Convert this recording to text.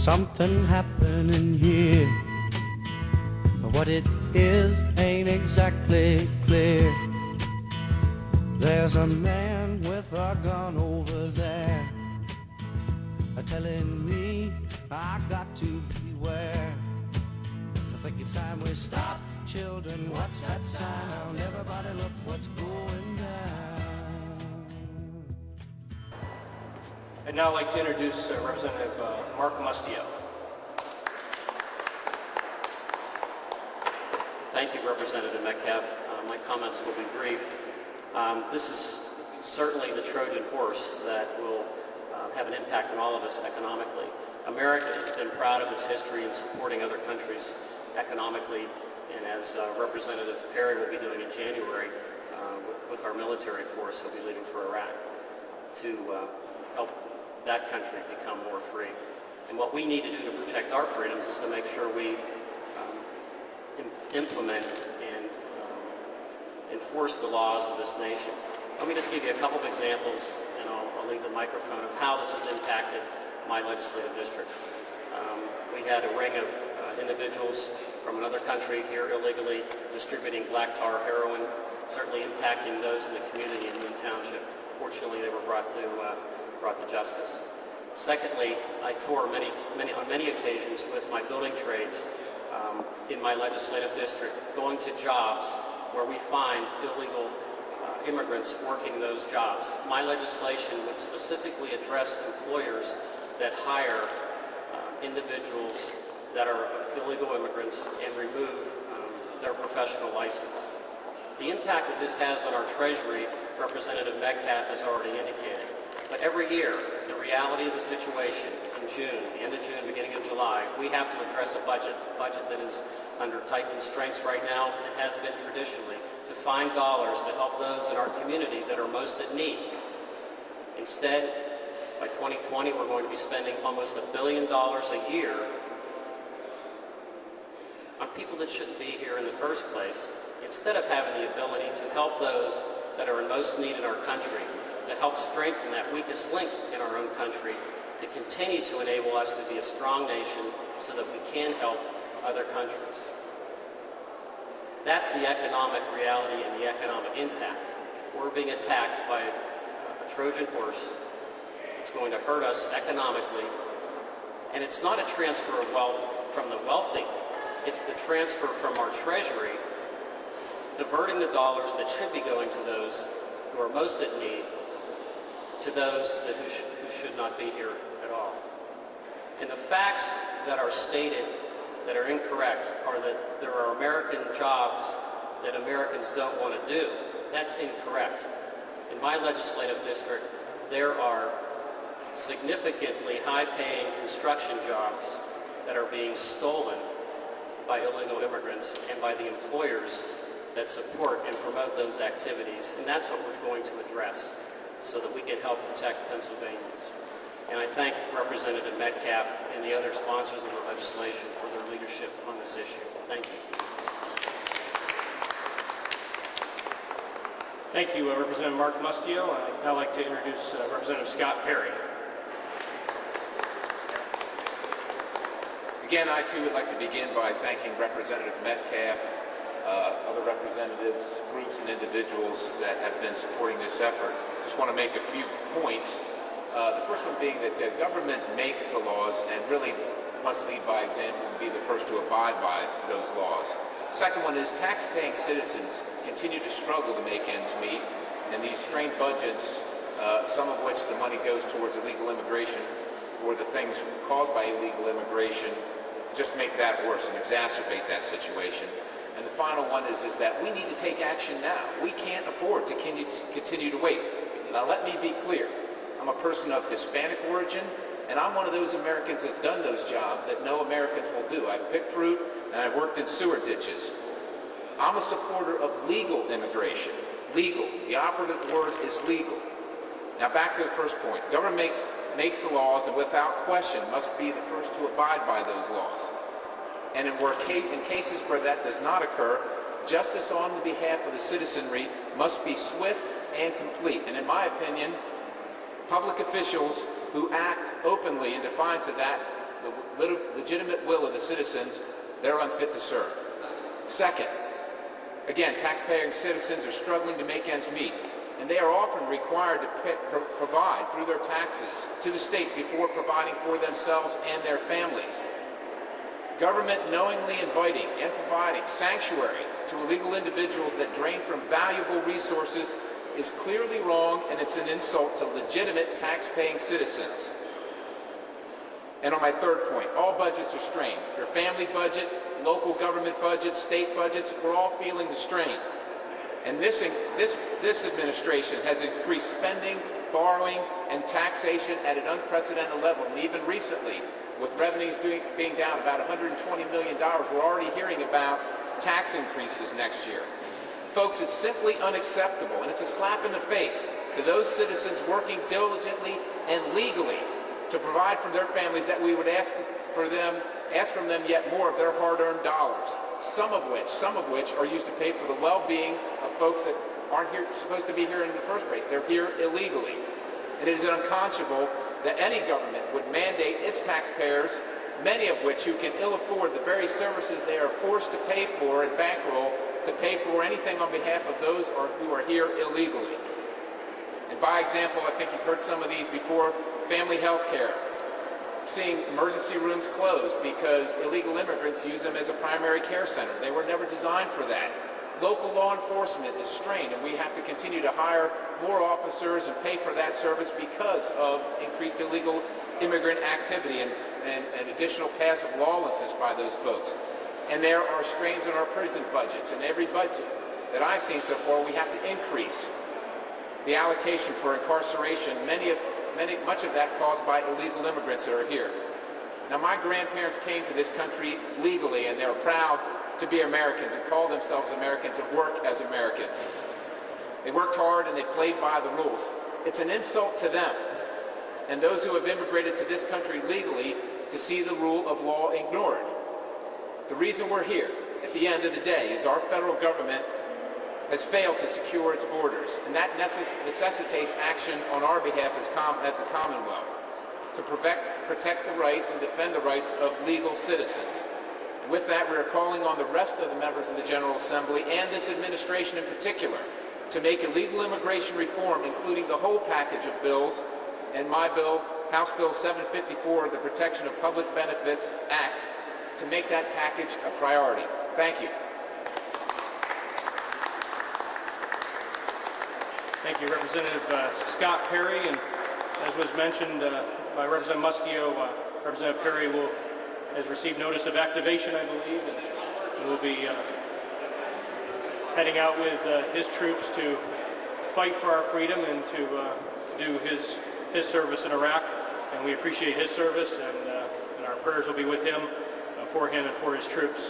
something happening here. What it is ain't exactly clear. There's a man with a gun over there telling me I got to beware. I think it's time we stop, children. What's that sound? Everybody look what's going down. I'd now like to introduce Representative Mark Mustio. Thank you, Representative Metcalfe. My comments will be brief. This is certainly the Trojan horse that will have an impact on all of us economically. America has been proud of its history in supporting other countries economically, and as Representative Perry will be doing in January with our military force, he'll be leaving for Iraq to help that country become more free. And what we need to do to protect our freedoms is to make sure we implement and enforce the laws of this nation. Let me just give you a couple of examples, and I'll leave the microphone, of how this has impacted my legislative district. We had a ring of individuals from another country here illegally distributing black tar heroin, certainly impacting those in the community in Moon Township. Fortunately, they were brought to justice. Secondly, I tour on many occasions with my building trades in my legislative district, going to jobs where we find illegal immigrants working those jobs. My legislation would specifically address employers that hire individuals that are illegal immigrants and remove their professional license. The impact that this has on our Treasury, Representative Metcalfe has already indicated. But every year, the reality of the situation in June, the end of June, beginning of July, we have to address a budget that is under tight constraints right now and has been traditionally, to find dollars to help those in our community that are most at need. Instead, by 2020, we're going to be spending almost $1 billion a year on people that shouldn't be here in the first place, instead of having the ability to help those that are in most need in our country, to help strengthen that weakest link in our own country, to continue to enable us to be a strong nation so that we can help other countries. That's the economic reality and the economic impact. We're being attacked by a Trojan horse. It's going to hurt us economically, and it's not a transfer of wealth from the wealthy. It's the transfer from our Treasury, diverting the dollars that should be going to those who are most at need, to those who should not be here at all. And the facts that are stated that are incorrect are that there are American jobs that Americans don't want to do. That's incorrect. In my legislative district, there are significantly high-paying construction jobs that are being stolen by illegal immigrants and by the employers that support and promote those activities. And that's what we're going to address so that we can help protect Pennsylvanians. And I thank Representative Metcalfe and the other sponsors of the legislation for their leadership on this issue. Thank you. Thank you, Representative Mark Mustio. I'd now like to introduce Representative Scott Perry. Again, I too would like to begin by thanking Representative Metcalfe, other representatives, groups, and individuals that have been supporting this effort. Just want to make a few points. The first one being that government makes the laws and really must lead by example and be the first to abide by those laws. Second one is tax-paying citizens continue to struggle to make ends meet, and these strained budgets, some of which the money goes towards illegal immigration or the things caused by illegal immigration, just make that worse and exacerbate that situation. And the final one is that we need to take action now. We can't afford to continue to wait. Now let me be clear. I'm a person of Hispanic origin, and I'm one of those Americans that's done those jobs that no Americans will do. I've picked fruit, and I've worked in sewer ditches. I'm a supporter of legal immigration. Legal. The operative word is legal. Now back to the first point. Government makes the laws and without question must be the first to abide by those laws. And in cases where that does not occur, justice on the behalf of the citizenry must be swift and complete. And in my opinion, public officials who act openly in defiance of that the legitimate will of the citizens, they're unfit to serve. Second, again, taxpaying citizens are struggling to make ends meet, and they are often required to provide through their taxes to the state before providing for themselves and their families. Government knowingly inviting and providing sanctuary to illegal individuals that drain from valuable resources is clearly wrong, and it's an insult to legitimate tax-paying citizens. And on my third point, all budgets are strained. Your family budget, local government budgets, state budgets, we're all feeling the strain. And this administration has increased spending, borrowing, and taxation at an unprecedented level. And even recently, with revenues being down about $120 million, we're already hearing about tax increases next year. Folks, it's simply unacceptable, and it's a slap in the face to those citizens working diligently and legally to provide for their families that we would ask from them yet more of their hard-earned dollars, some of which are used to pay for the well-being of folks that aren't supposed to be here in the first place. They're here illegally. And it is unconscionable that any government would mandate its taxpayers, many of which who can ill afford the very services they are forced to pay for and bankroll, to pay for anything on behalf of those who are here illegally. And by example, I think you've heard some of these before, family health care. Seeing emergency rooms closed because illegal immigrants use them as a primary care center. They were never designed for that. Local law enforcement is strained, and we have to continue to hire more officers and pay for that service because of increased illegal immigrant activity and additional passive lawlessness by those folks. And there are strains on our prison budgets. In every budget that I've seen so far, we have to increase the allocation for incarceration, much of that caused by illegal immigrants that are here. Now, my grandparents came to this country legally, and they're proud to be Americans and call themselves Americans and work as Americans. They worked hard and they played by the rules. It's an insult to them and those who have immigrated to this country legally to see the rule of law ignored. The reason we're here, at the end of the day, is our federal government has failed to secure its borders, and that necessitates action on our behalf as the Commonwealth to protect the rights and defend the rights of legal citizens. And with that, we are calling on the rest of the members of the General Assembly and this administration in particular to make illegal immigration reform, including the whole package of bills, and my bill, House Bill 754, the Protection of Public Benefits Act, to make that package a priority. Thank you. Thank you, Representative Scott Perry. And as was mentioned by Representative Mustio, Representative Perry has received notice of activation, I believe, and will be heading out with his troops to fight for our freedom and to do his service in Iraq. And we appreciate his service, and our prayers will be with him, for him and for his troops.